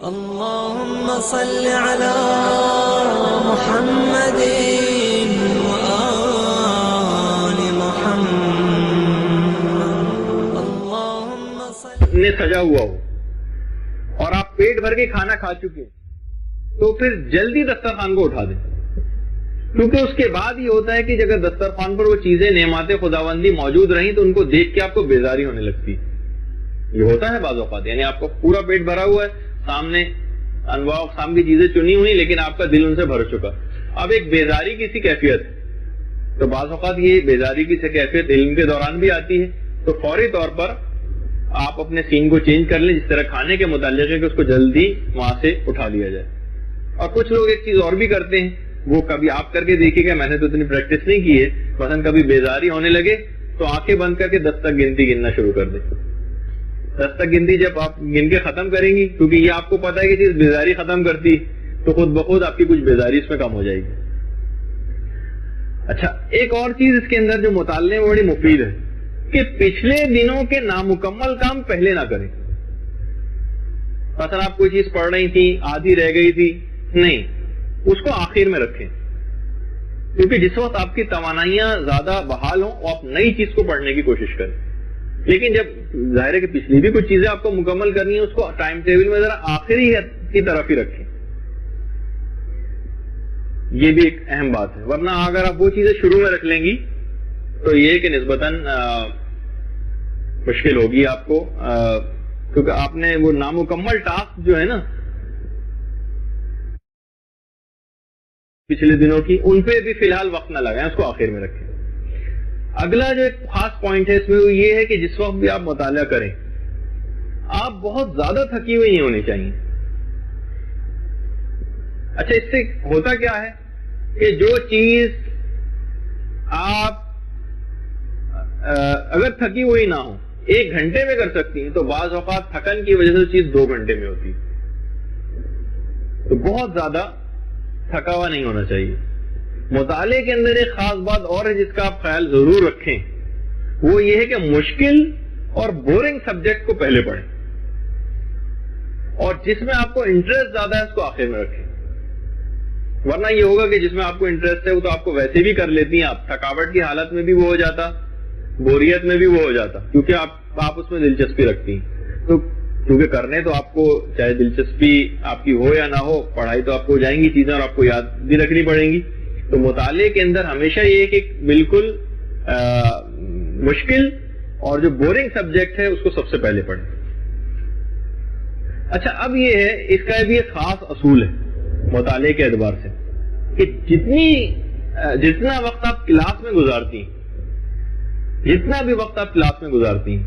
اللهم صل على محمد وآل محمد اللهم صل نے سجا ہوا ہو اور آپ پیٹ بھر کے کھانا کھا چکے تو پھر جلدی دسترخوان کو اٹھا دیں، کیونکہ اس کے بعد یہ ہوتا ہے کہ اگر دسترخوان پر وہ چیزیں نعمات خداوندی موجود رہیں تو ان کو دیکھ کے آپ کو بیزاری ہونے لگتی ہے. یہ ہوتا ہے بعض اوقات، یعنی آپ کو پورا پیٹ بھرا ہوا ہے، سامنے انواع اقسام کی چیزیں چنی ہوئی، لیکن آپ کا دل ان سے بھر چکا، اب ایک بیزاری کی سی کیفیت. تو بعض اوقات یہ بیزاری کی سی کیفیت علم کے دوران بھی آتی ہے، تو فوری طور پر آپ اپنے سین کو چینج کر لیں، جس طرح کھانے کے متعلق ہے کہ اس کو جلدی وہاں سے اٹھا لیا جائے. اور کچھ لوگ ایک چیز اور بھی کرتے ہیں، وہ کبھی آپ کر کے دیکھیے گا، میں نے تو اتنی پریکٹس نہیں کی ہے، مثلا کبھی بیزاری ہونے لگے تو آنکھیں بند کر کے 10 تک گنتی گننا شروع کر دیں. 10 تک گنتی جب آپ گن کے ختم کریں گی، کیونکہ یہ آپ کو پتا ہے کہ چیز بیزاری ختم کرتی، تو خود بخود آپ کی کچھ بیزاری اس میں کم ہو جائے گی. اچھا، ایک اور چیز اس کے اندر جو مطالعے میں بڑی مفید ہے کہ پچھلے دنوں کے نامکمل کام پہلے نہ کریں. مثلا آپ کوئی چیز پڑھ رہی تھی، آدھی رہ گئی تھی، نہیں، اس کو آخر میں رکھیں، کیونکہ جس وقت آپ کی توانائیاں زیادہ بحال ہوں وہ آپ نئی چیز کو پڑھنے کی کوشش کریں. لیکن جب ظاہر ہے کہ پچھلی بھی کچھ چیزیں آپ کو مکمل کرنی ہے، اس کو ٹائم ٹیبل میں ذرا آخری کی طرف ہی رکھیں. یہ بھی ایک اہم بات ہے، ورنہ اگر آپ وہ چیزیں شروع میں رکھ لیں گی تو یہ کہ نسبتاً مشکل ہوگی آپ کو، کیونکہ آپ نے وہ نامکمل ٹاسک جو ہے نا پچھلے دنوں کی، ان پہ بھی فی الحال وقت نہ لگائیں، اس کو آخر میں رکھیں. اگلا جو ایک خاص پوائنٹ ہے اس میں وہ یہ ہے کہ جس وقت بھی آپ مطالعہ کریں آپ بہت زیادہ تھکی ہوئی نہیں ہونی چاہیے. اچھا، اس سے ہوتا کیا ہے کہ جو چیز آپ اگر تھکی ہوئی نہ ہو 1 گھنٹے میں کر سکتی ہیں، تو بعض اوقات تھکن کی وجہ سے چیز 2 گھنٹے میں ہوتی ہے. تو بہت زیادہ تھکا ہوا نہیں ہونا چاہیے. مطالعے کے اندر ایک خاص بات اور ہے جس کا آپ خیال ضرور رکھیں، وہ یہ ہے کہ مشکل اور بورنگ سبجیکٹ کو پہلے پڑھیں، اور جس میں آپ کو انٹرسٹ زیادہ ہے اس کو آخر میں رکھیں. ورنہ یہ ہوگا کہ جس میں آپ کو انٹرسٹ ہے وہ تو آپ کو ویسے بھی کر لیتی ہیں، آپ تھکاوٹ کی حالت میں بھی وہ ہو جاتا، بوریت میں بھی وہ ہو جاتا، کیونکہ آپ اس میں دلچسپی رکھتی ہیں. تو کیونکہ کرنے تو آپ کو چاہے دلچسپی آپ کی ہو یا نہ ہو، پڑھائی تو آپ کو ہو جائیں گی چیزیں اور آپ کو یاد بھی رکھنی پڑیں گی. تو مطالعے کے اندر ہمیشہ یہ کہ بالکل مشکل اور جو بورنگ سبجیکٹ ہے اس کو سب سے پہلے پڑھیں. اچھا، اب یہ ہے، اس کا بھی ایک خاص اصول ہے مطالعے کے اعتبار سے کہ جتنا وقت آپ کلاس میں گزارتی ہیں، جتنا بھی وقت آپ کلاس میں گزارتی ہیں،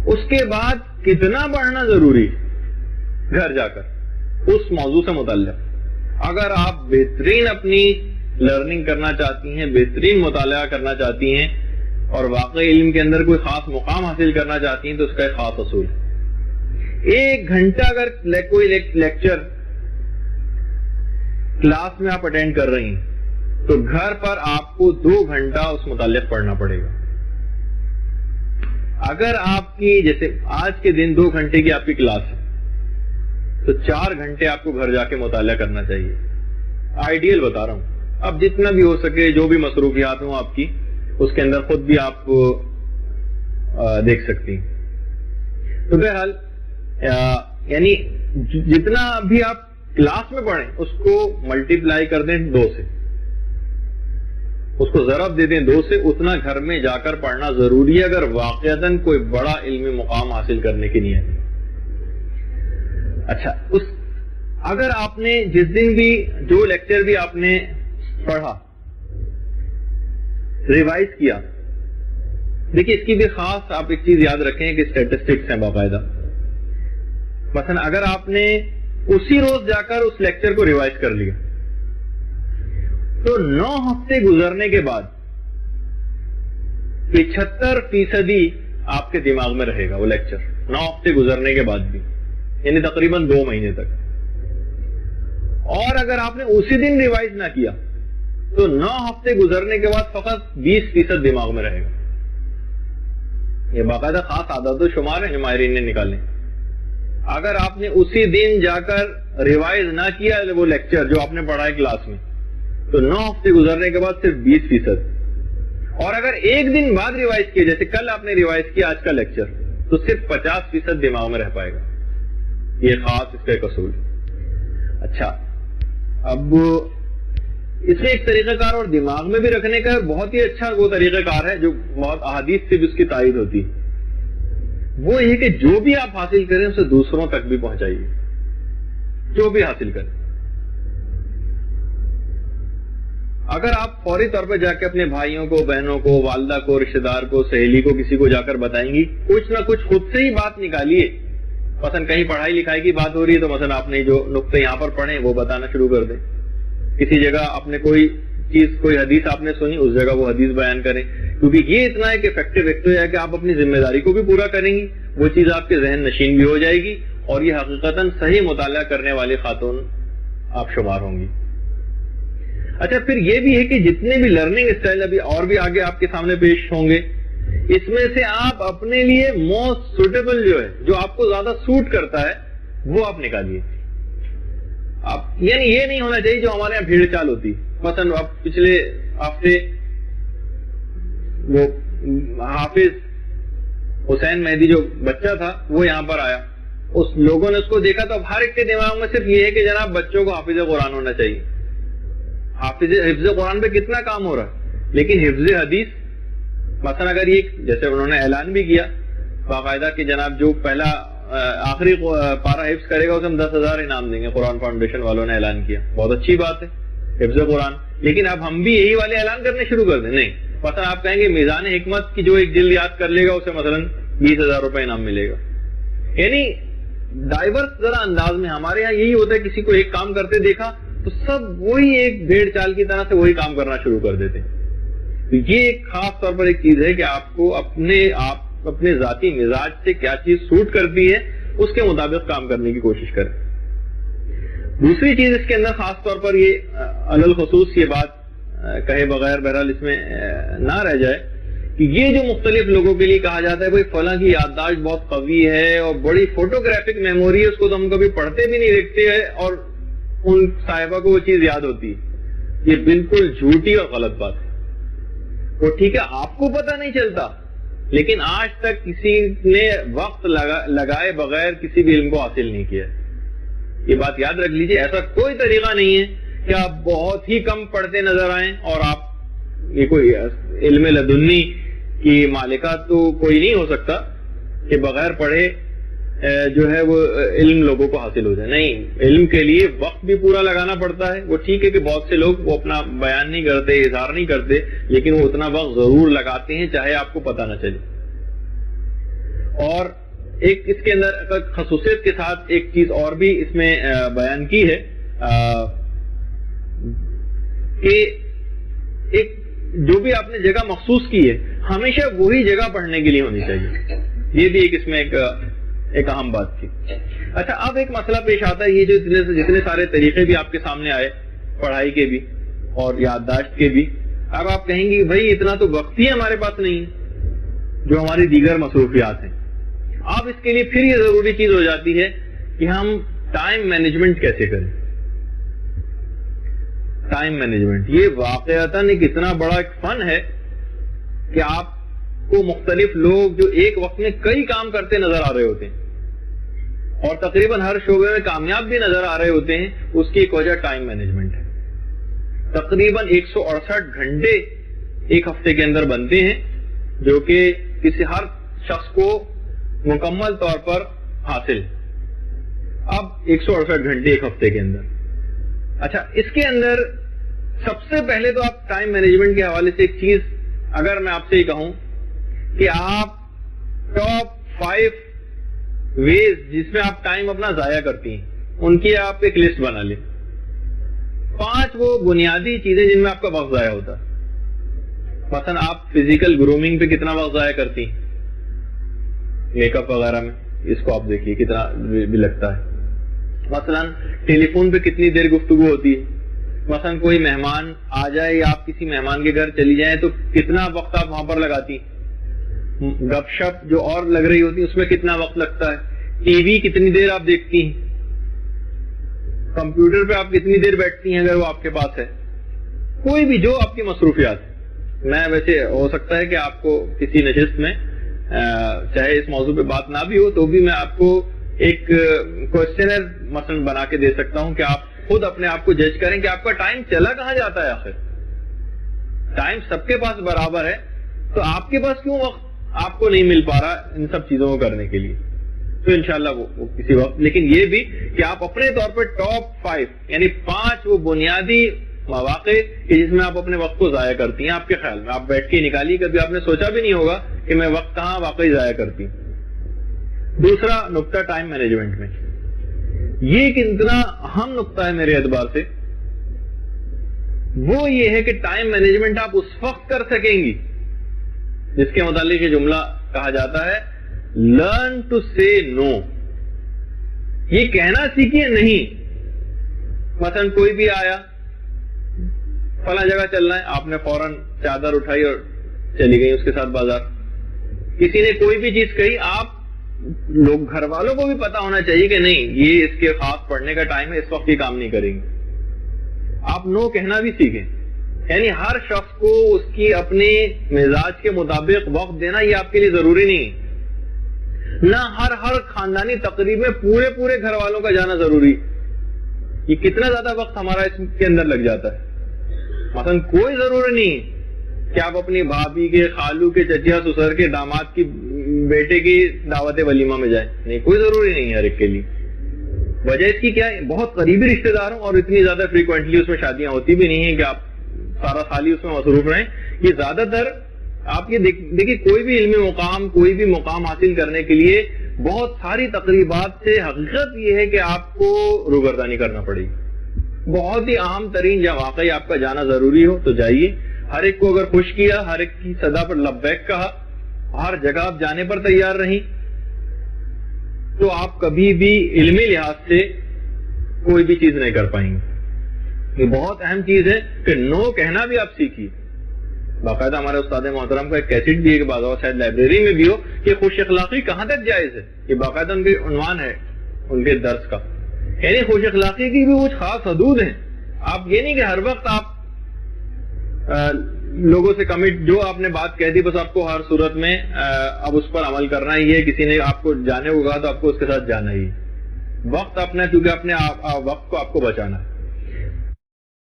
اس کے بعد کتنا پڑھنا ضروری ہے گھر جا کر اس موضوع سے متعلق. اگر آپ بہترین اپنی لرننگ کرنا چاہتی ہیں، بہترین مطالعہ کرنا چاہتی ہیں اور واقعی علم کے اندر کوئی خاص مقام حاصل کرنا چاہتی ہیں، تو اس کا ایک خاص اصول ہے. 1 گھنٹہ اگر کوئی لیکچر کلاس میں آپ اٹینڈ کر رہی ہیں تو گھر پر آپ کو 2 گھنٹہ اس متعلق پڑھنا پڑے گا. اگر آپ کی جیسے آج کے دن 2 گھنٹے کی آپ کی کلاس ہے تو 4 گھنٹے آپ کو گھر جا کے مطالعہ کرنا چاہیے. آئیڈیل بتا رہا ہوں، اب جتنا بھی ہو سکے، جو بھی مصروفیات ہوں آپ کی، اس کے اندر خود بھی آپ دیکھ سکتی ہیں. تو بہرحال یعنی جتنا بھی آپ کلاس میں پڑھیں اس کو ملٹیپلائی کر دیں 2 سے، اس کو ضرب دے دیں 2 سے، اتنا گھر میں جا کر پڑھنا ضروری ہے اگر واقعتاً کوئی بڑا علمی مقام حاصل کرنے کی نیت ہے. اچھا، اگر آپ نے جس دن بھی جو لیکچر بھی آپ نے پڑھا ریوائز کیا، دیکھیے اس کی بھی خاص آپ ایک چیز یاد رکھیں کہ اسٹیٹسٹکس ہیں باقاعدہ. مثلا اگر آپ نے اسی روز جا کر اس لیکچر کو ریوائز کر لیا تو 9 ہفتے گزرنے کے بعد 75% آپ کے دماغ میں رہے گا وہ لیکچر، 9 ہفتے گزرنے کے بعد بھی، یعنی تقریباً 2 مہینے تک. اور اگر آپ نے اسی دن ریوائز نہ کیا تو 9 ہفتے گزرنے کے بعد فقط 20% دماغ میں رہے گا. یہ باقاعدہ خاص عادت و شمار ہے ماہرین نے نکالے. اگر آپ نے اسی دن جا کر ریوائز نہ کیا وہ لیکچر جو آپ نے پڑھا ہے کلاس میں, تو 9 ہفتے گزرنے کے بعد صرف 20%. اور اگر ایک دن بعد ریوائز کیا, جیسے کل آپ نے ریوائز کیا آج کا لیکچر, تو صرف 50% دماغ میں رہ پائے گا. یہ خاص اس کا ایک اصول. اچھا, اب اس میں ایک طریقہ کار اور دماغ میں بھی رکھنے کا بہت ہی اچھا وہ طریقہ کار ہے جو بہت احادیث سے بھی اس کی تائید ہوتی ہے. وہ یہ کہ جو بھی آپ حاصل کریں اسے دوسروں تک بھی پہنچائیے, جو بھی حاصل کریں. اگر آپ فوری طور پہ جا کے اپنے بھائیوں کو, بہنوں کو, والدہ کو, رشتے دار کو, سہیلی کو, کسی کو جا کر بتائیں گی, کچھ نہ کچھ خود سے ہی بات نکالیے. مثلا کہیں پڑھائی لکھائی کی بات ہو رہی ہے تو مثلا آپ نے جو نقطے یہاں پر پڑھے وہ بتانا شروع کر دیں. کسی جگہ آپ نے کوئی چیز, کوئی حدیث آپ نے سنی, اس جگہ وہ حدیث بیان کریں, کیونکہ یہ اتنا ایک افیکٹو ایکٹ ہے کہ آپ اپنی ذمہ داری کو بھی پورا کریں گی, وہ چیز آپ کے ذہن نشین بھی ہو جائے گی, اور یہ حقیقتاً صحیح مطالعہ کرنے والی خاتون آپ شمار ہوں گی. اچھا, پھر یہ بھی ہے کہ جتنے بھی لرننگ اسٹائل ابھی اور بھی آگے آپ کے سامنے پیش ہوں گے, اس میں سے آپ اپنے لیے موسٹ سوٹیبل جو ہے, جو آپ کو زیادہ سوٹ کرتا ہے, وہ آپ نکالیے. آپ یعنی یہ نہیں ہونا چاہیے جو ہمارے یہاں بھیڑ چال ہوتی. مثلا آپ پچھلے ہفتے وہ حافظ حسین مہدی جو بچہ تھا وہ یہاں پر آیا, اس لوگوں نے اس کو دیکھا تو اب ہر ایک کے دماغ میں صرف یہ ہے کہ جناب بچوں کو حافظ قرآن ہونا چاہیے. حفظ قرآن پہ کتنا کام ہو رہا ہے, لیکن حفظ حدیث مثلا اگر یہ جیسے انہوں نے اعلان بھی کیا باقاعدہ کہ جناب جو پہلا آخری پارہ حفظ کرے گا اسے ہم 10,000 انعام دیں گے. قرآن فاؤنڈیشن والوں نے اعلان کیا, بہت اچھی بات ہے حفظ قرآن. لیکن اب ہم بھی یہی والے اعلان کرنے شروع کر دیں. نہیں, مثلا آپ کہیں گے میزان حکمت کی جو ایک جلد یاد کر لے گا اسے مثلا 20,000 روپے انعام ملے گا. یعنی ڈائیورس ذرا انداز میں. ہمارے یہاں یہی ہوتا ہے, کسی کو ایک کام کرتے دیکھا تو سب وہی ایک بھیڑ چال کی طرح سے وہی کام کرنا شروع کر دیتے ہیں. یہ ایک خاص طور پر ایک چیز ہے کہ آپ کو اپنے ذاتی مزاج سے کیا چیز سوٹ کرتی ہے اس کے مطابق کام کرنے کی کوشش کریں. دوسری چیز اس کے اندر خاص طور پر یہ علل خصوص یہ بات کہے بغیر بہرحال اس میں نہ رہ جائے کہ یہ جو مختلف لوگوں کے لیے کہا جاتا ہے بھائی فلاں کی یادداشت بہت قوی ہے اور بڑی فوٹوگرافک میموری ہے, اس کو تو ہم کبھی پڑھتے بھی نہیں دیکھتے ہیں اور ان صاحبہ کو وہ چیز یاد ہوتی ہے, یہ بالکل جھوٹی اور غلط بات ہے. وہ ٹھیک ہے آپ کو پتہ نہیں چلتا, لیکن آج تک کسی نے وقت لگائے بغیر کسی بھی علم کو حاصل نہیں کیا. یہ بات یاد رکھ لیجئے, ایسا کوئی طریقہ نہیں ہے کہ آپ بہت ہی کم پڑھتے نظر آئیں اور آپ یہ کوئی علم لدنی کی مالکہ تو کوئی نہیں ہو سکتا کہ بغیر پڑھے جو ہے وہ علم لوگوں کو حاصل ہو جائے. نہیں, علم کے لیے وقت بھی پورا لگانا پڑتا ہے. وہ ٹھیک ہے کہ بہت سے لوگ وہ اپنا بیان نہیں کرتے, اظہار نہیں کرتے, لیکن وہ اتنا وقت ضرور لگاتے ہیں چاہے آپ کو پتہ نہ چلے. اور ایک اس کے اندر خصوصیت کے ساتھ ایک چیز اور بھی اس میں بیان کی ہے کہ ایک جو بھی آپ نے جگہ مخصوص کی ہے ہمیشہ وہی جگہ پڑھنے کے لیے ہونی چاہیے. یہ بھی ایک اس میں ایک اہم بات تھی. اچھا, اب ایک مسئلہ پیش آتا ہے, یہ جو جتنے سارے طریقے بھی آپ کے سامنے آئے پڑھائی کے بھی اور یادداشت کے بھی, اب آپ کہیں گے بھائی اتنا تو وقت ہی ہمارے پاس نہیں ہے جو ہماری دیگر مصروفیات ہیں. اب اس کے لیے پھر یہ ضروری چیز ہو جاتی ہے کہ ہم ٹائم مینجمنٹ کیسے کریں. ٹائم مینجمنٹ یہ واقعتاً ایک اتنا بڑا ایک فن ہے کہ آپ کو مختلف لوگ جو ایک وقت میں کئی کام کرتے نظر آ رہے ہوتے ہیں اور تقریباً ہر شعبے میں کامیاب بھی نظر آ رہے ہوتے ہیں, اس کی ایک وجہ ٹائم مینجمنٹ ہے. تقریباً 168 گھنٹے ایک ہفتے کے اندر بنتے ہیں جو کہ کسی ہر شخص کو مکمل طور پر حاصل. اب 168 گھنٹے ایک ہفتے کے اندر. اچھا, اس کے اندر سب سے پہلے تو آپ ٹائم مینجمنٹ کے حوالے سے ایک چیز اگر میں آپ سے یہ کہوں کہ آپ ٹاپ 5 ویز جس میں آپ ٹائم اپنا ضائع کرتی ہیں ان کی آپ ایک لسٹ بنا لیں. 5 وہ بنیادی چیزیں جن میں آپ کا وقت ضائع ہوتا ہے. مثلا آپ فزیکل گرومنگ پہ کتنا وقت ضائع کرتی ہیں, میک اپ وغیرہ میں, اس کو آپ دیکھیے کتنا بھی لگتا ہے. مثلا ٹیلی فون پہ کتنی دیر گفتگو ہوتی ہے. مثلا کوئی مہمان آ جائے یا آپ کسی مہمان کے گھر چلی جائیں تو کتنا وقت آپ وہاں پر لگاتی. گپ شپ جو اور لگ رہی ہوتی ہے اس میں کتنا وقت لگتا ہے. ٹی وی کتنی دیر آپ دیکھتی ہیں, کمپیوٹر پہ آپ کتنی دیر بیٹھتی ہیں اگر وہ آپ کے پاس ہے, کوئی بھی جو آپ کی مصروفیات ہے. میں ویسے ہو سکتا ہے کہ آپ کو کسی نشست میں چاہے اس موضوع پہ بات نہ بھی ہو تو بھی میں آپ کو ایک کوشچنر مثلا بنا کے دے سکتا ہوں کہ آپ خود اپنے آپ کو جج کریں کہ آپ کا ٹائم چلا کہاں جاتا ہے. آخر ٹائم سب کے پاس برابر ہے, تو آپ کے پاس کیوں وقت آپ کو نہیں مل پا رہا ان سب چیزوں کو کرنے کے لیے. تو انشاءاللہ وہ کسی وقت, لیکن یہ بھی کہ آپ اپنے طور پر ٹاپ 5 یعنی 5 وہ بنیادی مواقع کہ جس میں آپ اپنے وقت کو ضائع کرتی ہیں. آپ کے خیال میں آپ بیٹھ کے نکالیے, کبھی آپ نے سوچا بھی نہیں ہوگا کہ میں وقت کہاں واقعی ضائع کرتی ہوں. دوسرا نقطہ ٹائم مینجمنٹ میں, یہ ایک اتنا اہم نقطہ ہے میرے اعتبار سے, وہ یہ ہے کہ ٹائم مینجمنٹ آپ اس وقت کر سکیں گی جس کے متعلق یہ جملہ کہا جاتا ہے لرن ٹو سے نو. یہ کہنا سیکھیے نہیں. مثلا کوئی بھی آیا, فلاں جگہ چلنا ہے, آپ نے فوراً چادر اٹھائی اور چلی گئی اس کے ساتھ بازار. کسی نے کوئی بھی چیز کہی, آپ لوگ گھر والوں کو بھی پتا ہونا چاہیے کہ نہیں یہ اس کے خاص پڑھنے کا ٹائم ہے, اس وقت یہ کام نہیں کریں گے. آپ نو کہنا بھی سیکھیں, یعنی ہر شخص کو اس کی اپنے مزاج کے مطابق وقت دینا یہ آپ کے لیے ضروری نہیں. نہ ہر خاندانی تقریب میں پورے گھر والوں کا جانا ضروری. یہ کتنا زیادہ وقت ہمارا اس کے اندر لگ جاتا ہے. مثلا کوئی ضروری نہیں کہ آپ اپنی بھابھی کے, خالو کے, چچیا سسر کے, داماد کی بیٹے کی دعوت ولیمہ میں جائیں, نہیں کوئی ضروری نہیں ہر ایک کے لیے. وجہ اس کی کیا ہے, بہت قریبی رشتے دار ہوں اور اتنی زیادہ فریکوینٹلی اس میں شادیاں ہوتی بھی نہیں ہیں کہ آپ سارا سال ہی اس میں مصروف رہیں. یہ زیادہ تر آپ یہ دیکھیے کوئی بھی علمی مقام, کوئی بھی مقام حاصل کرنے کے لیے بہت ساری تقریبات سے حقیقت یہ ہے کہ آپ کو روگردانی کرنا پڑے گی. بہت ہی اہم ترین جب واقعی آپ کا جانا ضروری ہو تو جائیے. ہر ایک کو اگر خوش کیا, ہر ایک کی صدا پر لبیک کہا, ہر جگہ آپ جانے پر تیار رہیں, تو آپ کبھی بھی علمی لحاظ سے کوئی بھی چیز نہیں کر پائیں گے. یہ بہت اہم چیز ہے کہ نو کہنا بھی آپ سیکھیے. باقاعدہ ہمارے استاد محترم کا ایک کیسٹ بھی ہے کہ بعض اوقات شاید لائبریری میں بھی ہو کہ خوش اخلاقی کہاں تک جائز ہے. یہ باقاعدہ ان کے عنوان ہے ان کے درس کا, یعنی خوش اخلاقی کی بھی کچھ خاص حدود ہیں. آپ یہ نہیں کہ ہر وقت آپ لوگوں سے کمٹ, جو آپ نے بات کہہ دی بس آپ کو ہر صورت میں اب اس پر عمل کرنا ہی ہے. کسی نے آپ کو جانے کو کہا تو آپ کو اس کے ساتھ جانا ہی. وقت اپنا, کیونکہ اپنے وقت کو آپ کو بچانا ہے.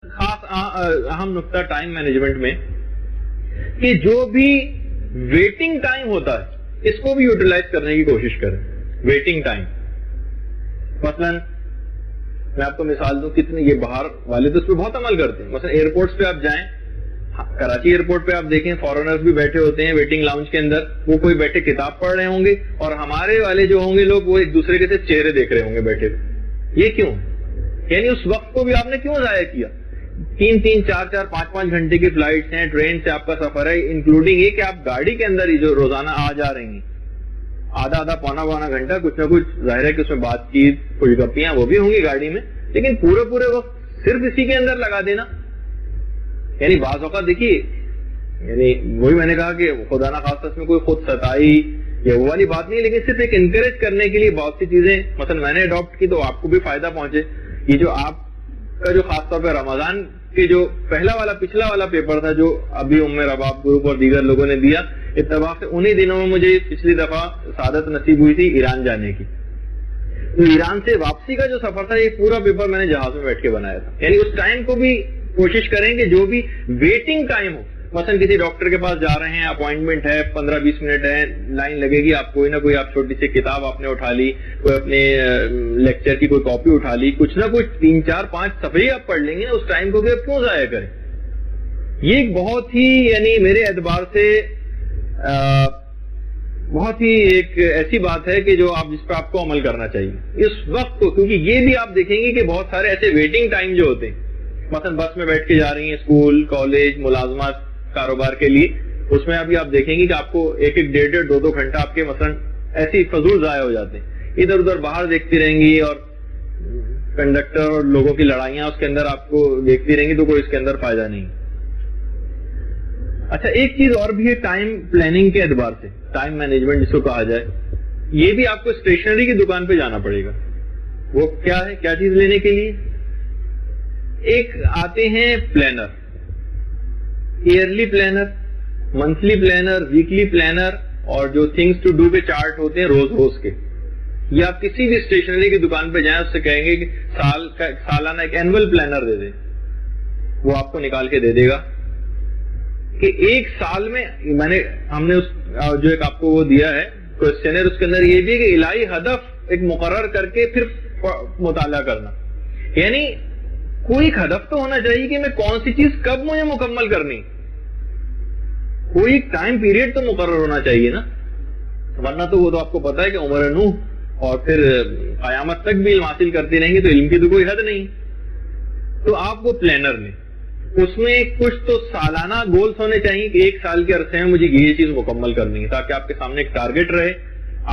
خاص اہم نقطہ ٹائم مینجمنٹ میں کہ جو بھی ویٹنگ ٹائم ہوتا ہے اس کو بھی یوٹیلائز کرنے کی کوشش کریں. ویٹنگ ٹائم, مثلا میں آپ کو مثال دوں, کتنے یہ باہر والے تو اس پہ بہت عمل کرتے ہیں. مثلا ایئرپورٹس پہ آپ جائیں, کراچی ایئرپورٹ پہ آپ دیکھیں فارنرز بھی بیٹھے ہوتے ہیں ویٹنگ لاؤنج کے اندر. وہ کوئی بیٹھے کتاب پڑھ رہے ہوں گے اور ہمارے والے جو ہوں گے لوگ وہ ایک دوسرے کے سے چہرے دیکھ رہے ہوں گے بیٹھے. یہ کیوں؟ یعنی اس وقت کو بھی آپ نے کیوں ضائع کیا؟ 3-3, 4-4, 5-5 گھنٹے کی فلائٹس ہیں, ٹرین سے آپ کا سفر ہے, انکلوڈنگ یہ کہ آپ گاڑی کے اندر ہی جو روزانہ آ جا رہی ہیں, آدھا پونا گھنٹہ کچھ نہ کچھ ظاہر ہے کہ اس میں بات چیت کچھ گپیاں وہ بھی ہوں گی گاڑی میں, لیکن پورے وقت صرف اسی کے اندر لگا دینا. یعنی بعض اوقات دیکھیے, یعنی وہی میں نے کہا کہ خدا نہ خاصہ اس میں کوئی خود ستائی یا وہ والی بات نہیں, لیکن صرف ایک انکریج کرنے کے لیے بہت سی چیزیں مثلا میں نے اڈاپٹ کی تو آپ کو بھی فائدہ پہنچے. یہ جو آپ کا جو خاص طور پہ رمضان کے جو پچھلا والا پیپر تھا جو ابھی رباب گروپ اور دیگر لوگوں نے دیا, اتفاق سے انہی دنوں میں مجھے پچھلی دفعہ سعادت نصیب ہوئی تھی ایران جانے کی. تو ایران سے واپسی کا جو سفر تھا یہ پورا پیپر میں نے جہاز میں بیٹھ کے بنایا تھا. یعنی اس ٹائم کو بھی کوشش کریں کہ جو بھی ویٹنگ ٹائم ہو, مثلا کسی ڈاکٹر کے پاس جا رہے ہیں, اپوائنٹمنٹ ہے, 15-20 منٹ ہے, لائن لگے گی, آپ کوئی نہ کوئی آپ چھوٹی سی کتاب آپ نے اٹھا لی, کوئی اپنے لیکچر کی کوئی کاپی اٹھا لی, کچھ نہ کچھ 3-4-5 صفحے آپ پڑھ لیں گے نا. اس ٹائم کو بھی آپ کیوں ضائع کریں؟ یہ ایک بہت ہی یعنی میرے اعتبار سے بہت ہی ایک ایسی بات ہے کہ جو جس پہ آپ کو عمل کرنا چاہیے اس وقت کو, کیونکہ یہ بھی آپ دیکھیں گے کہ بہت سارے ایسے ویٹنگ ٹائم جو ہوتے ہیں, مثلا بس میں بیٹھ کے جا رہی ہیں اسکول, کالج, ملازمات, کاروبار کے لیے, اس میں ابھی آپ دیکھیں گے کہ آپ کو 1-1, 1.5, 2-2 گھنٹہ آپ کے مثلا ایسی فضول ضائع ہو جاتے ہیں. ادھر ادھر باہر دیکھتی رہیں گی اور کنڈکٹر اور لوگوں کی لڑائیاں اس کے اندر آپ کو دیکھتی رہیں گی, تو کوئی اس کے اندر فائدہ نہیں. اچھا, ایک چیز اور بھی ہے ٹائم پلاننگ کے اعتبار سے, ٹائم مینجمنٹ جس کو کہا جائے, یہ بھی آپ کو اسٹیشنری کی دکان پہ جانا پڑے گا. وہ کیا ہے, کیا چیز لینے کے لیے؟ ایک آتے ہیں planner, yearly planner, monthly planner, weekly planner, اور جو تھنگس ٹو ڈو کے چارٹ ہوتے ہیں روز روز کے. یا آپ کسی بھی اسٹیشنری کی دکان پہ جائیں, اس سے کہیں گے کہ سالانہ ایک اینول پلانر دے دیں, وہ آپ کو نکال کے دے دے گا کہ ایک سال میں ہم نے جو ایک آپ کو وہ دیا ہے کوشچنر, اس کے اندر یہ بھی کہ الہی ہدف ایک مقرر کر کے پھر مطالعہ کرنا. یعنی کوئی ایک ہدف تو ہونا چاہیے کہ میں کون سی چیز کب مجھے مکمل کرنی, کوئی ایک ٹائم پیریڈ تو مقرر ہونا چاہیے نا, ورنہ تو وہ تو آپ کو پتا ہے کہ عمر نوح اور پھر قیامت تک بھی علم حاصل کرتے رہیں گے تو علم کی تو کوئی حد نہیں. تو آپ وہ پلانر لیں, اس میں کچھ تو سالانہ گولز ہونے چاہیے کہ ایک سال کے عرصے میں مجھے یہ چیز مکمل کرنی ہے, تاکہ آپ کے سامنے ایک ٹارگٹ رہے.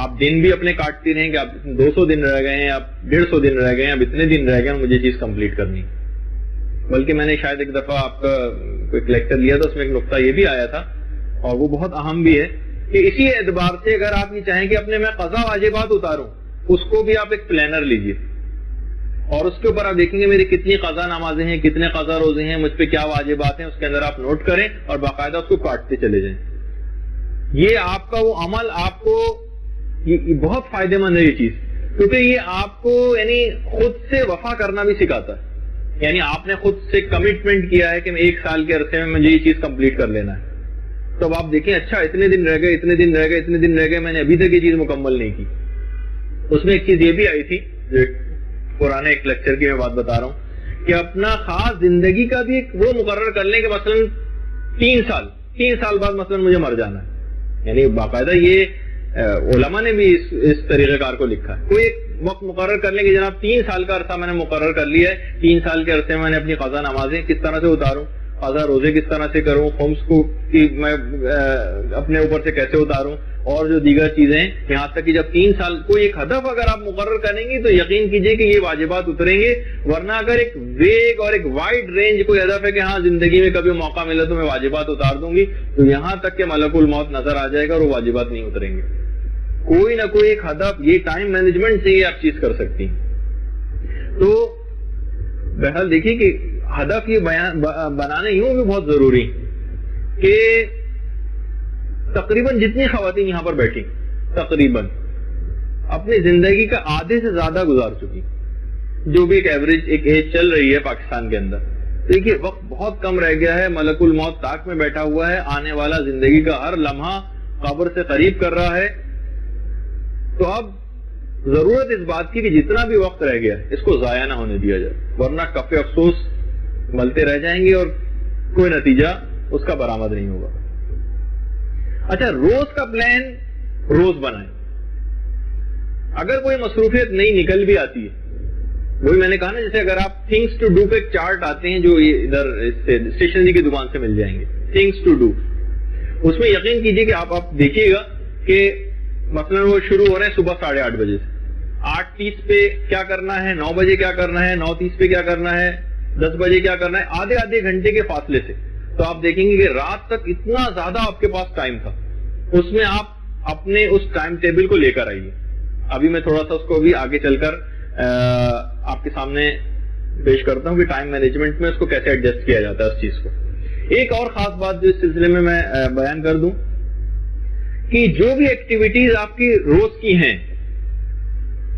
آپ دن بھی اپنے کاٹتے رہیں کہ آپ 200 دن رہ گئے ہیں, آپ 150 دن رہ گئے ہیں, اب اتنے دن رہ گئے ہیں, مجھے چیز کمپلیٹ کرنی. بلکہ میں نے شاید ایک دفعہ آپ کا کوئی لیکچر لیا تھا, اس میں ایک نقطہ یہ بھی آیا تھا اور وہ بہت اہم بھی ہے کہ اسی اعتبار سے اگر آپ یہ چاہیں کہ اپنے میں قضا واجبات اتاروں, اس کو بھی آپ ایک پلانر لیجئے اور اس کے اوپر آپ دیکھیں گے میری کتنی قضا نمازیں ہیں, کتنے قضا روزے ہیں, مجھ پہ کیا واجبات ہیں, اس کے اندر آپ نوٹ کریں اور باقاعدہ اس کو کاٹتے چلے جائیں. یہ آپ کا وہ عمل آپ کو بہت فائدہ مند ہے یہ چیز, کیونکہ یہ آپ کو یعنی خود سے وفا کرنا بھی سکھاتا ہے. یعنی آپ نے خود سے کمٹمنٹ کیا ہے کہ میں ایک سال کے عرصے میں مجھے یہ چیز کمپلیٹ کر لینا ہے. تو اب آپ دیکھیں اچھا اتنے دن رہ گئے, اتنے دن رہ گئے, اتنے دن رہ گئے, میں نے ابھی تک یہ چیز مکمل نہیں کی. اس میں ایک چیز یہ بھی آئی تھی جو پرانے ایک لیکچر کی میں بات بتا رہا ہوں کہ اپنا خاص زندگی کا بھی ایک وہ مقرر کر لیں کہ مثلا 3 سال بعد مثلا مجھے مر جانا ہے. یعنی باقاعدہ یہ علماء نے بھی اس طریقہ کار کو لکھا ہے. کوئی ایک وقت مقرر کر لیں کہ جناب 3 سال کا عرصہ میں نے مقرر کر لیا ہے, 3 سال کے عرصے میں میں نے اپنی قضا نمازیں کس طرح سے اتاروں, قضا روزے کس طرح سے کروں, خمس کو میں اپنے اوپر سے کیسے اتاروں, اور جو دیگر چیزیں, یہاں تک کہ جب 3 سال کوئی ایک ہدف اگر آپ مقرر کریں گے تو یقین کیجئے کہ یہ واجبات اتریں گے. ورنہ اگر ایک ویگ اور ایک وائڈ رینج کوئی ہدف ہے کہ ہاں زندگی میں کبھی موقع ملا تو میں واجبات اتار دوں گی, تو یہاں تک کہ ملک الموت نظر آ جائے گا اور وہ واجبات نہیں اتریں گے. کوئی نہ کوئی ایک ہدف, یہ ٹائم مینجمنٹ سے یہ آپ چیز کر سکتی ہیں. تو بہرحال دیکھیے کہ ہدف یہ بنانے یوں بھی بہت ضروری کہ تقریباً جتنی خواتین یہاں پر بیٹھی تقریباً اپنی زندگی کا آدھے سے زیادہ گزار چکی, جو بھی ایک ایوریج ایک ایج چل رہی ہے پاکستان کے اندر. دیکھیے وقت بہت کم رہ گیا ہے, ملک الموت طاق میں بیٹھا ہوا ہے, آنے والا زندگی کا ہر لمحہ قبر سے قریب کر رہا ہے. تو اب ضرورت اس بات کی کہ جتنا بھی وقت رہ گیا اس کو ضائع نہ ہونے دیا جائے, ورنہ کف افسوس ملتے رہ جائیں گے اور کوئی نتیجہ اس کا برآمد نہیں ہوگا. اچھا, روز کا پلان روز بنائیں. اگر کوئی مصروفیت نئی نکل بھی آتی ہے, وہی میں نے کہا نا, جیسے اگر آپ تھنگس ٹو ڈو پہ ایک چارٹ آتے ہیں جو ادھر اسٹیشنری کی دکان سے مل جائیں گے, تھنگس ٹو ڈو, اس میں یقین کیجئے کہ آپ دیکھیے گا کہ مثلا وہ شروع ہو رہے ہیں صبح 8:30 بجے سے, 8:30 پہ کیا کرنا ہے, 9 بجے کیا کرنا ہے, 9:30 پہ کیا کرنا ہے, 10 بجے کیا کرنا ہے, آدھے گھنٹے کے فاصلے سے. تو آپ دیکھیں گے کہ رات تک اتنا زیادہ آپ کے پاس ٹائم تھا, اس میں آپ اپنے اس ٹائم ٹیبل کو لے کر آئیے. ابھی میں تھوڑا سا اس کو بھی آگے چل کر آپ کے سامنے پیش کرتا ہوں کہ ٹائم مینجمنٹ میں اس کو کیسے ایڈجسٹ کیا جاتا ہے اس چیز کو. ایک اور خاص بات جو اس سلسلے میں بیان کر دوں کہ جو بھی ایکٹیویٹیز آپ کی روز کی ہیں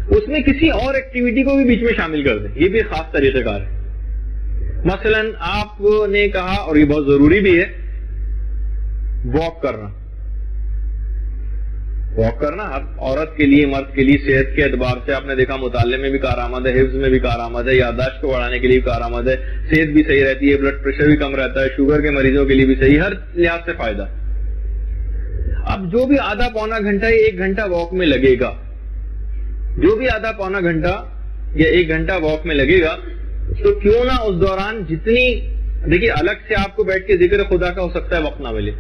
اس میں کسی اور ایکٹیویٹی کو بھی بیچ میں شامل کر دیں. یہ بھی خاص طریقہ کار ہے. مثلا آپ نے کہا, اور یہ بہت ضروری بھی ہے, واک کرنا. واک کرنا ہر عورت کے لیے, مرد کے لیے صحت کے اعتبار سے آپ نے دیکھا مطالعے میں بھی کارآمد ہے, حفظ میں بھی کارآمد ہے, یادداشت کو بڑھانے کے لیے بھی کارآمد ہے, صحت بھی صحیح رہتی ہے, بلڈ پریشر بھی کم رہتا ہے, شوگر کے مریضوں کے لیے بھی صحیح, ہر لحاظ سے فائدہ. اب جو بھی آدھا پونا گھنٹہ یا 1 گھنٹہ واک میں لگے گا, جو بھی آدھا پونا گھنٹہ یا 1 گھنٹہ واک میں لگے گا, تو کیوں نہ اس دوران جتنی, دیکھیے الگ سے آپ کو بیٹھ کے ذکر خدا کا ہو سکتا ہے وقت نہ ملے,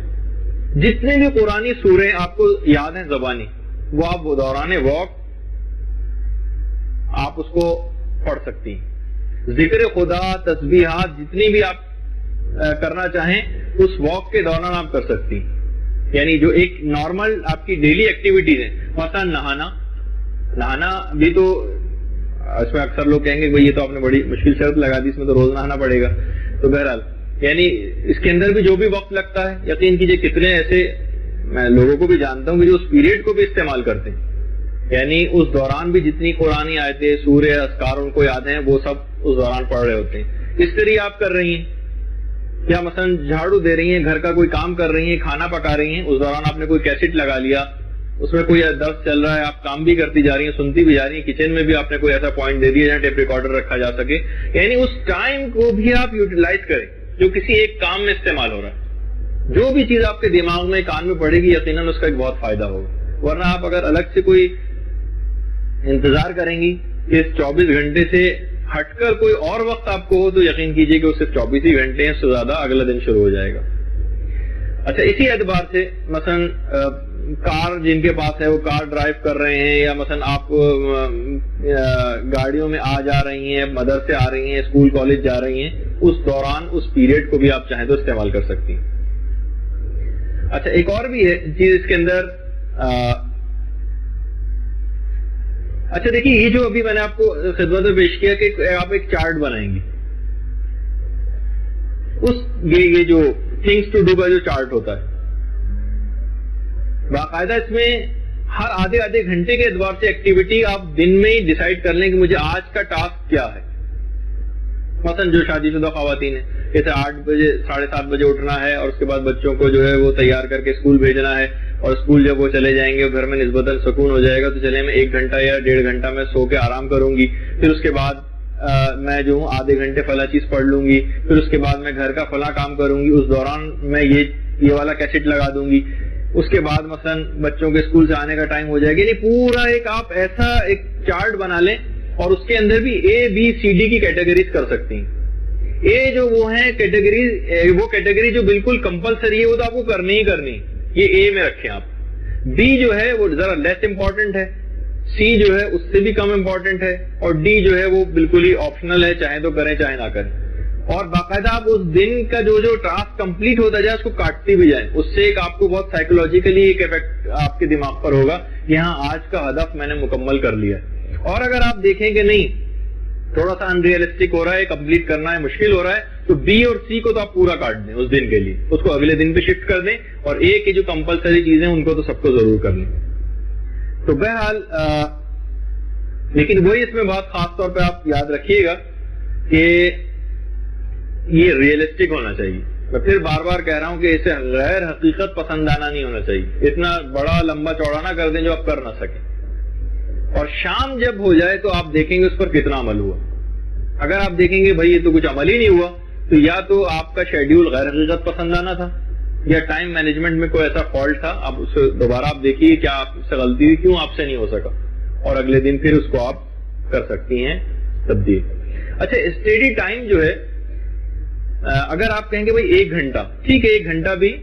جتنے بھی قرآنی سوریں آپ کو یاد ہیں زبانی, وہ آپ دوران واک آپ اس کو پڑھ سکتی ہیں. ذکر خدا, تسبیحات جتنی بھی آپ کرنا چاہیں اس واک کے دوران آپ کر سکتی ہیں. یعنی جو ایک نارمل آپ کی ڈیلی ایکٹیویٹیز ہیں، مثلا نہانا بھی تو اس میں اکثر لوگ کہیں گے بھائی یہ تو آپ نے بڑی مشکل شرط لگا دی، اس میں تو روز نہانا پڑے گا. تو بہرحال یعنی اس کے اندر بھی جو بھی وقت لگتا ہے، یقین کیجیے کتنے ایسے میں لوگوں کو بھی جانتا ہوں کہ جو اس پیریڈ کو بھی استعمال کرتے ہیں، یعنی اس دوران بھی جتنی قرآنی آیتیں، سورہ، اذکار ان کو یاد ہیں وہ سب اس دوران پڑھ رہے ہوتے ہیں. اس طرح آپ کر رہی ہیں، یا مثلا جھاڑو دے رہی ہیں، گھر کا کوئی کام کر رہی ہیں، کھانا پکا رہی ہیں، اس دوران آپ نے کوئی کیسٹ لگا لیا، اس میں کوئی درس چل رہا ہے، آپ کام بھی کرتی جا رہی ہیں، سنتی بھی جا رہی ہیں، کچن میں بھی آپ نے کوئی ایسا پوائنٹ دے دیا جہاں ٹیپ ریکارڈر رکھا جا سکے. یعنی اس ٹائم کو بھی آپ یوٹیلائز کریں جو کسی ایک کام میں استعمال ہو رہا ہے. جو بھی چیز آپ کے دماغ میں کان میں پڑے گی یقیناً اس کا ایک بہت فائدہ ہوگا. ورنہ آپ اگر الگ سے کوئی انتظار کریں گی کہ اس 24 گھنٹے سے ہٹ کر کوئی اور وقت آپ کو ہو تو یقین کیجئے کہ اس سے 24 ہی گھنٹے ہیں، اس سے زیادہ اگلا دن شروع ہو جائے گا. اچھا، اسی اعتبار سے مثلا کار جن کے پاس ہے وہ کار ڈرائیو کر رہے ہیں، یا مثلا آپ گاڑیوں میں آ جا رہی ہیں، مدرسے آ رہی ہیں، اسکول کالج جا رہی ہیں، اس دوران اس پیریڈ کو بھی آپ چاہیں تو استعمال کر سکتی ہیں. اچھا، ایک اور بھی ہے چیز اس کے اندر. اچھا دیکھیے، یہ جو ابھی میں نے آپ کو خدمت میں پیش کیا کہ آپ ایک چارٹ بنائیں گی، یہ جو تھنگس ٹو ڈو کا جو چارٹ ہوتا ہے باقاعدہ اس میں ہر آدھے گھنٹے کے اعتبار سے ایکٹیویٹی آپ دن میں ہی ڈیسائیڈ کر لیں کہ مجھے آج کا ٹاسک کیا ہے. مثلا جو شادی شدہ خواتین ہیں، جیسے 8 بجے 7:30 بجے اٹھنا ہے، اور اس کے بعد بچوں کو جو ہے وہ تیار کر کے اسکول بھیجنا ہے، اور اسکول جب وہ چلے جائیں گے گھر میں نسبتاً سکون ہو جائے گا، تو چلے میں 1 گھنٹہ یا 1.5 گھنٹہ میں سو کے آرام کروں گی. پھر اس کے بعد میں جو ہوں آدھے گھنٹے فلاں چیز پڑھ لوں گی. پھر اس کے بعد میں گھر کا فلاں کام کروں گی، اس دوران میں یہ والا کیسٹ لگا دوں گی. اس کے بعد مثلا بچوں کے اسکول سے آنے کا ٹائم ہو جائے گا. یعنی پورا ایک آپ ایسا ایک چارٹ بنا لیں، اور اس کے اندر بھی A B C D کی کیٹیگریز کر سکتی ہیں. اے جو وہ ہیں کیٹیگریز، وہ کیٹیگری جو بالکل کمپلسری ہے وہ تو آپ کو کرنی ہی کرنی، یہ اے میں رکھیں آپ. بی جو ہے وہ ذرا لیس امپورٹنٹ ہے، سی جو ہے اس سے بھی کم امپورٹنٹ ہے، اور ڈی جو ہے وہ بالکل ہی آپشنل ہے، چاہے تو کریں چاہے نہ کریں. اور باقاعدہ آپ اس دن کا جو ٹاسک کمپلیٹ ہوتا جائے اس کو کاٹتی بھی جائیں. اس سے ایک آپ کو بہت سائیکولوجیکلی ایک افیکٹ آپ کے دماغ پر ہوگا کہ ہاں آج کا ہدف میں نے مکمل کر لیا. اور اگر آپ دیکھیں کہ نہیں تھوڑا سا انریلسٹک ہو رہا ہے، کمپلیٹ کرنا ہے مشکل ہو رہا ہے، تو بی اور سی کو تو آپ پورا کاٹ دیں اس دن کے لیے، اس کو اگلے دن پہ شفٹ کر دیں، اور اے کی جو کمپلسری چیزیں ان کو تو سب کو ضرور کر لیں. تو بہرحال لیکن وہی اس میں بات خاص طور پہ آپ یاد رکھیے گا کہ یہ ریئلسٹک ہونا چاہیے. میں پھر بار بار کہہ رہا ہوں کہ اسے غیر حقیقت پسندانہ نہیں ہونا چاہیے، اتنا بڑا لمبا چوڑا نہ کر دیں جو آپ کر نہ سکیں. اور شام جب ہو جائے تو آپ دیکھیں گے اس پر کتنا عمل ہوا. اگر آپ دیکھیں گے بھائی یہ تو کچھ عمل ہی نہیں ہوا، تو یا تو آپ کا شیڈیول غیر حقیقت پسندانہ تھا، یا ٹائم مینجمنٹ میں کوئی ایسا فالٹ تھا. اب اسے دوبارہ آپ دیکھیے کیا آپ سے غلطی ہوئی، کیوں آپ سے نہیں ہو سکا، اور اگلے دن پھر اس کو آپ کر سکتی ہیں تبدیل. اچھا، اسٹڈی ٹائم جو ہے، اگر آپ کہیں گے بھائی 1 گھنٹہ، ٹھیک ہے 1 گھنٹہ بھی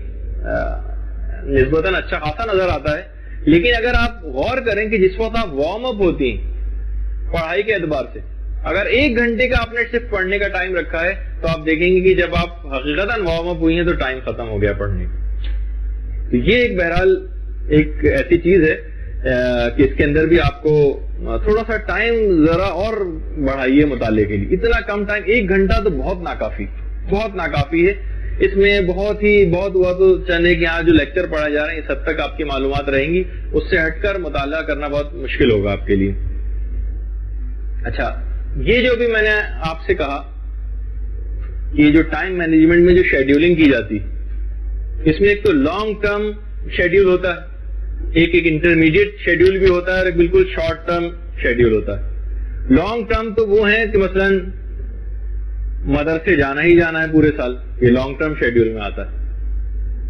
نسبتاً اچھا خاصا نظر آتا ہے. لیکن اگر آپ غور کریں کہ جس وقت آپ وارم اپ ہوتی ہیں پڑھائی کے اعتبار سے، اگر 1 گھنٹے کا آپ نے صرف پڑھنے کا ٹائم رکھا ہے، تو آپ دیکھیں گے کہ جب آپ حقیقتاً وارم اپ ہوئی ہیں تو ٹائم ختم ہو گیا پڑھنے کا. تو یہ ایک بہرحال ایک ایسی چیز ہے کہ اس کے اندر بھی آپ کو تھوڑا سا ٹائم ذرا اور بڑھائیے مطالعے کے لیے. اتنا کم ٹائم 1 گھنٹہ تو بہت ناکافی ہے. اس میں بہت ہوا تو چنے کہ یہاں جو لیکچر پڑھا جا رہے ہیں اس حد تک آپ کی معلومات رہیں گی، اس سے ہٹ کر مطالعہ کرنا بہت مشکل ہوگا آپ کے لیے. اچھا، یہ جو بھی میں نے آپ سے کہا، یہ جو ٹائم مینجمنٹ میں جو شیڈیولنگ کی جاتی، اس میں ایک تو لانگ ٹرم شیڈیول ہوتا ہے، ایک انٹرمیڈیٹ شیڈیول بھی ہوتا ہے، اور ایک بالکل شارٹ ٹرم شیڈیول ہوتا ہے. لانگ ٹرم تو وہ ہیں کہ مثلا مدرسے جانا ہی جانا ہے پورے سال، یہ لانگ ٹرم شیڈیول میں آتا ہے.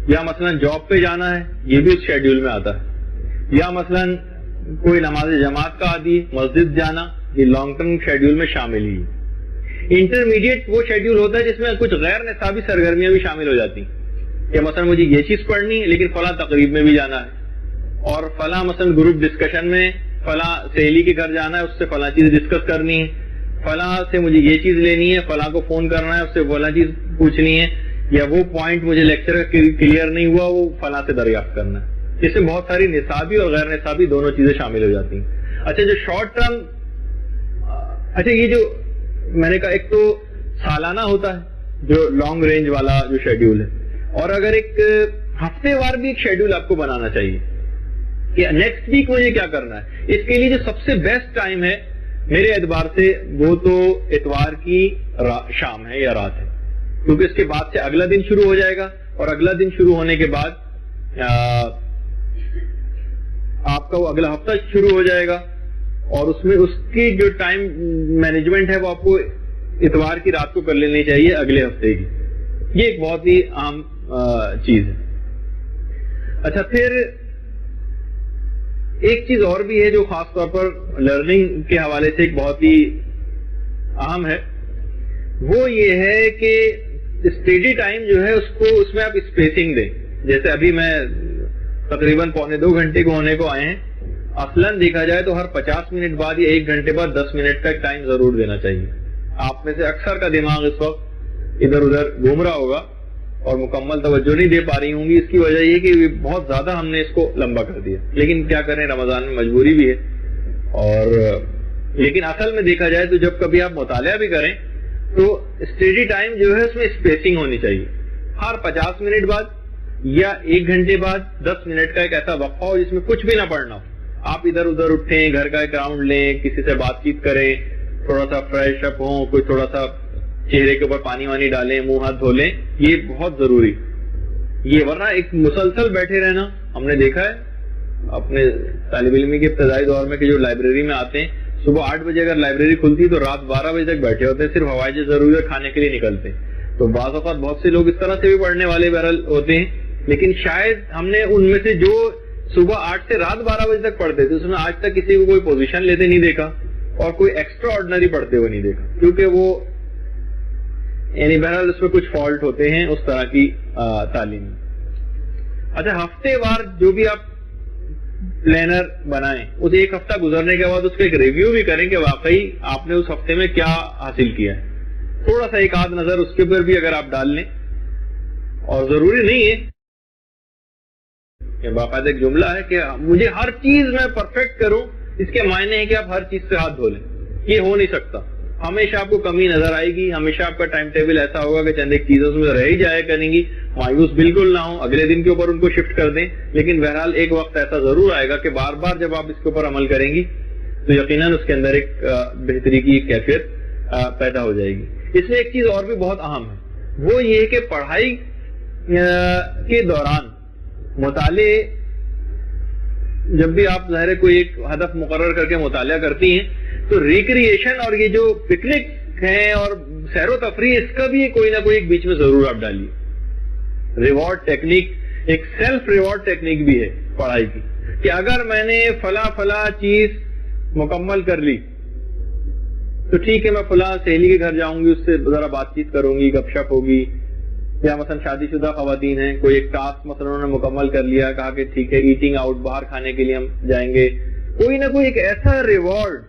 یا مثلا جاب پہ جانا ہے، یہ بھی اس شیڈیول میں آتا ہے. یا مثلا کوئی نماز جماعت کا عادی، مسجد جانا، یہ لانگ ٹرم شیڈیول میں شامل ہی. انٹرمیڈیٹ وہ شیڈیول ہوتا ہے جس میں کچھ غیر نصابی سرگرمیاں بھی شامل ہو جاتی ہیں، کہ مثلا مجھے یہ چیز پڑھنی ہے لیکن فلاں تقریب میں بھی جانا ہے، اور فلاں مثلا گروپ ڈسکشن میں فلاں سہیلی کے گھر جانا ہے، اس سے فلاں چیز ڈسکس کرنی ہے، فلاں سے مجھے یہ چیز لینی ہے، فلاں کو فون کرنا ہے، اس سے فلاں چیز پوچھنی ہے. یا وہ پوائنٹ مجھے لیکچر کا کلیئر نہیں ہوا وہ فلاں سے دریافت کرنا ہے. اس میں بہت ساری نصابی اور غیر نصابی دونوں چیزیں شامل ہو جاتی ہیں. اچھا جو شارٹ ٹرم، اچھا یہ جو میں نے کہا ایک تو سالانہ ہوتا ہے جو لانگ رینج والا جو شیڈیول ہے، اور اگر ایک ہفتے وار بھی ایک شیڈیول آپ کو بنانا چاہیے کہ نیکسٹ ویک مجھے کیا کرنا ہے. اس کے لیے جو سب سے بیسٹ ٹائم ہے میرے اعتبار سے وہ تو اتوار کی شام ہے یا رات ہے، کیونکہ اس کے بعد سے اگلا دن شروع ہو جائے گا، اور اگلا دن شروع ہونے کے بعد آپ کا وہ اگلا ہفتہ شروع ہو جائے گا، اور اس میں اس کی جو ٹائم مینجمنٹ ہے وہ آپ کو اتوار کی رات کو کر لینی چاہیے اگلے ہفتے کی. یہ ایک بہت ہی عام چیز ہے. اچھا پھر ایک چیز اور بھی ہے جو خاص طور پر لرننگ کے حوالے سے ایک بہت ہی اہم ہے، وہ یہ ہے کہ اسٹڈی ٹائم جو ہے اس میں آپ اسپیسنگ دیں. جیسے ابھی میں تقریباً 1.25 گھنٹے کو ہونے کو آئے ہیں، اصلاً دیکھا جائے تو ہر 50 منٹ بعد یا 1 گھنٹے بعد 10 منٹ کا ٹائم ضرور دینا چاہیے. آپ میں سے اکثر کا دماغ اس وقت ادھر ادھر گھوم رہا ہوگا اور مکمل توجہ نہیں دے پا رہی ہوں گی. اس کی وجہ یہ کہ بہت زیادہ ہم نے اس کو لمبا کر دیا، لیکن کیا کریں رمضان میں مجبوری بھی ہے. اور لیکن اصل میں دیکھا جائے تو جب کبھی آپ مطالعہ بھی کریں تو اسٹڈی ٹائم جو ہے اس میں اسپیسنگ ہونی چاہیے. ہر 50 منٹ بعد یا 1 گھنٹے بعد 10 منٹ کا ایک ایسا وقفہ ہو جس میں کچھ بھی نہ پڑھنا ہو. آپ ادھر ادھر اٹھیں، گھر کا ایک راؤنڈ لیں، کسی سے بات چیت کریں، تھوڑا سا فریش اپ ہوں، کوئی تھوڑا سا چہرے کے اوپر پانی وانی ڈالیں، منہ ہاتھ دھو لیں. یہ بہت ضروری یہ، ورنہ ایک مسلسل بیٹھے رہنا ہم نے دیکھا ہے اپنے طالب علمی کے ابتدائی دور میں کہ جو لائبریری میں آتے ہیں صبح 8 بجے اگر لائبریری کھلتی تو رات 12 بجے تک بیٹھے ہوتے ہیں، صرف ہوائیں ضروری ہے کھانے کے لیے نکلتے. تو بعض اوقات بہت سے لوگ اس طرح سے بھی پڑھنے والے بہرحال ہوتے ہیں، لیکن شاید ہم نے ان میں سے جو صبح 8 سے رات 12 بجے تک پڑھتے تھے اس میں آج تک کسی کو کوئی پوزیشن لیتے نہیں دیکھا اور کوئی ایکسٹرا آرڈنری پڑھتے ہوئے نہیں دیکھا، کیونکہ وہ یعنی بہرحال اس میں کچھ فالٹ ہوتے ہیں اس طرح کی تعلیم. اچھا ہفتے وار جو بھی آپ پلانر بنائیں اس ایک ہفتہ گزرنے کے بعد اس کا ایک ریویو بھی کریں کہ واقعی آپ نے اس ہفتے میں کیا حاصل کیا ہے. تھوڑا سا ایک آدھ نظر اس کے اوپر بھی اگر آپ ڈال لیں، اور ضروری نہیں ہے کہ باقاعدہ ایک جملہ ہے کہ مجھے ہر چیز میں پرفیکٹ کروں، اس کے معنی ہے کہ آپ ہر چیز سے ہاتھ دھو لیں. یہ ہو نہیں سکتا. ہمیشہ آپ کو کمی نظر آئے گی، ہمیشہ آپ کا ٹائم ٹیبل ایسا ہوگا کہ چند ایک چیزیں اس میں رہ ہی جایا کریں گی. مایوس بالکل نہ ہو، اگلے دن کے اوپر ان کو شفٹ کر دیں، لیکن بہرحال ایک وقت ایسا ضرور آئے گا کہ بار بار جب آپ اس کے اوپر عمل کریں گی تو یقیناً اس کے اندر ایک بہتری کی کیفیت پیدا ہو جائے گی. اس میں ایک چیز اور بھی بہت اہم ہے، وہ یہ ہے کہ پڑھائی کے دوران مطالعے جب بھی آپ ظاہر کوئی ایک ہدف مقرر کر کے مطالعہ کرتی ہیں تو ریکریشن اور یہ جو پکنک ہے اور سیر و تفریح اس کا بھی کوئی نہ کوئی ایک بیچ میں ضرور آپ ڈالیے. ریوارڈ ٹیکنیک، ایک سیلف ریوارڈ ٹیکنیک بھی ہے پڑھائی کی، کہ اگر میں نے فلاں چیز مکمل کر لی تو ٹھیک ہے میں فلاں سہیلی کے گھر جاؤں گی، اس سے ذرا بات چیت کروں گی، گپ شپ ہوگی. یا مثلا شادی شدہ خواتین ہیں، کوئی ایک ٹاسک مثلا انہوں نے مکمل کر لیا، کہا کہ ٹھیک ہے ایٹنگ آؤٹ، باہر کھانے کے لیے ہم جائیں گے. کوئی نہ کوئی ایک ایسا ریوارڈ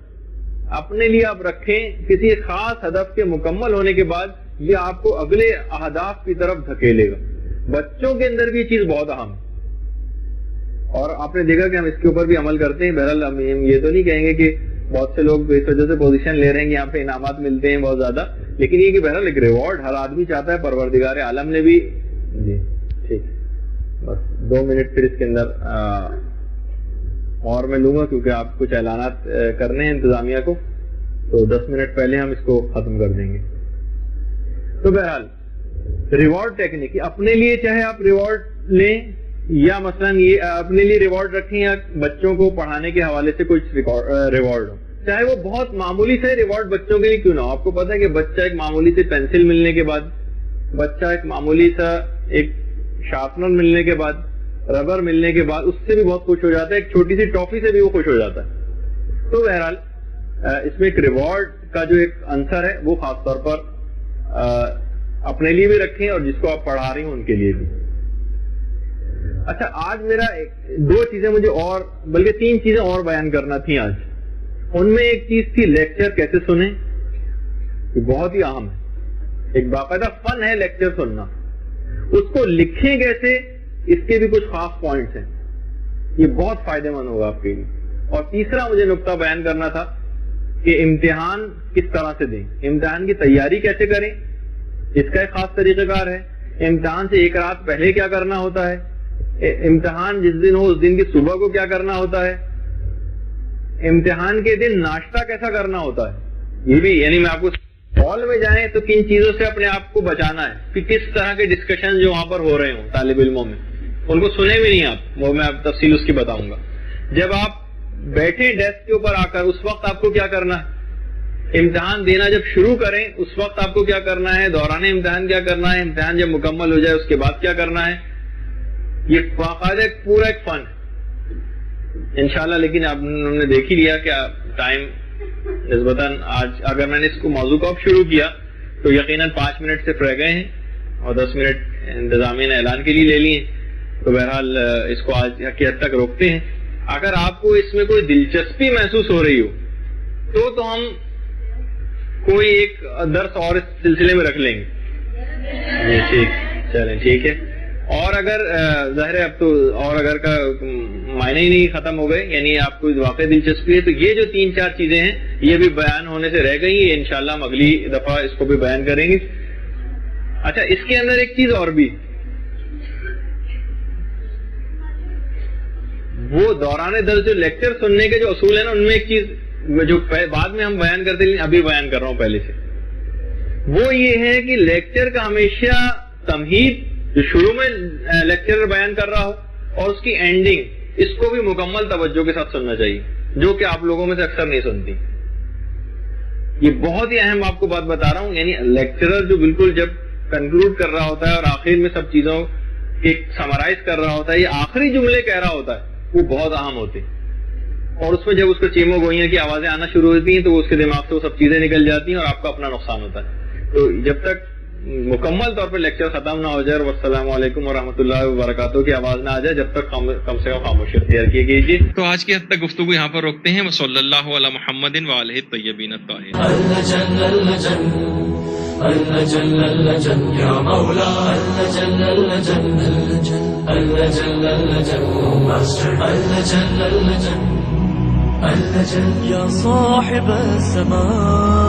اپنے لیے آپ رکھیں کسی خاص ہدف کے مکمل ہونے کے بعد، یہ آپ کو اگلے اہداف کی طرف دھکیلے گا. بچوں کے اندر بھی یہ چیز بہت اہم ہے اور آپ نے دیکھا کہ ہم اس کے اوپر بھی عمل کرتے ہیں. بہرحال ہم یہ تو نہیں کہیں گے کہ بہت سے لوگ اس وجہ سے پوزیشن لے رہے ہیں کہ یہاں پہ انعامات ملتے ہیں بہت زیادہ، لیکن یہ کہ بہرحال ایک ریوارڈ ہر آدمی چاہتا ہے. پروردگار عالم نے بھی جی ٹھیک بس 2 منٹ پھر اس کے اندر اور میں لوں گا کیونکہ آپ کچھ اعلانات کرنے ہیں انتظامیہ کو، تو 10 منٹ پہلے ہم اس کو ختم کر دیں گے. تو بہرحال ریوارڈ ٹیکنیک اپنے لیے، چاہے آپ ریوارڈ لیں یا مثلا یہ اپنے لیے ریوارڈ رکھیں یا بچوں کو پڑھانے کے حوالے سے کچھ ریوارڈ ہو، چاہے وہ بہت معمولی سے ریوارڈ بچوں کے لیے کیوں نہ ہو. آپ کو پتا ہے کہ بچہ ایک معمولی سے پینسل ملنے کے بعد، بچہ ایک معمولی سا ایک شارپنر ملنے کے بعد، ربر ملنے کے بعد اس سے بھی بہت خوش ہو جاتا ہے، ایک چھوٹی سی ٹافی سے بھی وہ خوش ہو جاتا ہے. تو بہرحال اس میں ایک ریوارڈ کا جو ایک عنصر ہے وہ خاص طور پر اپنے لیے بھی رکھیں اور جس کو آپ پڑھا رہی ہوں ان کے لیے بھی. اچھا آج میرا 2 چیزیں مجھے اور بلکہ 3 چیزیں اور بیان کرنا تھیں آج. ان میں ایک چیز تھی لیکچر کیسے سنیں، یہ بہت ہی اہم ہے. ایک باقاعدہ فن ہے لیکچر سننا. اس کو لکھیں کیسے، اس کے بھی کچھ خاص پوائنٹس ہیں، یہ بہت فائدہ مند ہوگا آپ کے لیے. اور تیسرا مجھے نقطہ بیان کرنا تھا کہ امتحان کس طرح سے دیں، امتحان کی تیاری کیسے کریں، اس کا ایک خاص طریقہ کار ہے. امتحان سے ایک رات پہلے کیا کرنا ہوتا ہے، امتحان جس دن ہو اس دن کی صبح کو کیا کرنا ہوتا ہے، امتحان کے دن ناشتہ کیسا کرنا ہوتا ہے. یہ بھی یعنی میں آپ کو ہال میں جائیں تو کن چیزوں سے اپنے آپ کو بچانا ہے، کہ کس طرح کے ڈسکشن جو وہاں پر ہو رہے ہوں طالب علموں میں، ان کو سنے بھی نہیں آپ، وہ میں آپ تفصیل اس کی بتاؤں گا. جب آپ بیٹھیں ڈیسک کے اوپر آ کر اس وقت آپ کو کیا کرنا ہے، امتحان دینا جب شروع کریں اس وقت آپ کو کیا کرنا ہے، دوران امتحان کیا کرنا ہے، امتحان جب مکمل ہو جائے اس کے بعد کیا کرنا ہے. یہ باقاعدہ پورا ایک فن ہے انشاءاللہ. لیکن آپ نے دیکھ ہی لیا کہ ٹائم نسبتاً آج اگر میں نے اس کو موضوع کو اب شروع کیا تو یقیناً 5 منٹ صرف رہ گئے ہیں اور 10 منٹ انتظامیہ نے اعلان کے لیے لے لیے، تو بہرحال اس کو آج کی حد تک روکتے ہیں. اگر آپ کو اس میں کوئی دلچسپی محسوس ہو رہی ہو تو ہم کوئی ایک درس اور اس سلسلے میں رکھ لیں گے. جی ٹھیک، چلیں ٹھیک ہے. اور اگر ظاہر ہے اب تو اور اگر کا معنی ہی نہیں ختم ہو گئے، یعنی آپ کو واقعی دلچسپی ہے تو یہ جو 3-4 چیزیں ہیں یہ بھی بیان ہونے سے رہ گئی ہیں، انشاءاللہ ہم اگلی دفعہ اس کو بھی بیان کریں گے. اچھا، اس کے اندر ایک چیز اور بھی، وہ دوران درس جو لیکچر سننے کے جو اصول ہیں نا، ان میں ایک چیز جو بعد میں ہم بیان کرتے ہیں ابھی بیان کر رہا ہوں پہلے سے، وہ یہ ہے کہ لیکچر کا ہمیشہ تمہید جو شروع میں لیکچرر بیان کر رہا ہو اور اس کی اینڈنگ، اس کو بھی مکمل توجہ کے ساتھ سننا چاہیے، جو کہ آپ لوگوں میں سے اکثر نہیں سنتی. یہ بہت ہی اہم آپ کو بات بتا رہا ہوں. یعنی لیکچرر جو بالکل جب کنکلوڈ کر رہا ہوتا ہے اور آخر میں سب چیزوں کی سمرائز کر رہا ہوتا ہے، یہ آخری جملے کہہ رہا ہوتا ہے، وہ بہت اہم ہوتے ہیں. اور اس میں جب اس کو چیمو گوئیاں کی آوازیں آنا شروع ہوتی ہیں تو اس کے دماغ سے وہ سب چیزیں نکل جاتی ہیں اور آپ کا اپنا نقصان ہوتا ہے. تو جب تک مکمل طور پہ لیکچر ختم نہ ہو جائے اور السلام علیکم ورحمۃ اللہ وبرکاتہ کی آواز نہ آ جائے، جب تک کم سے کم خاموشی اختیار کیجیے. تو آج کی حد تک گفتگو یہاں پر روکتے ہیں. وصلی اللہ علی محمد وآلہ الطیبین الطاہرین. يا صاحب الزمان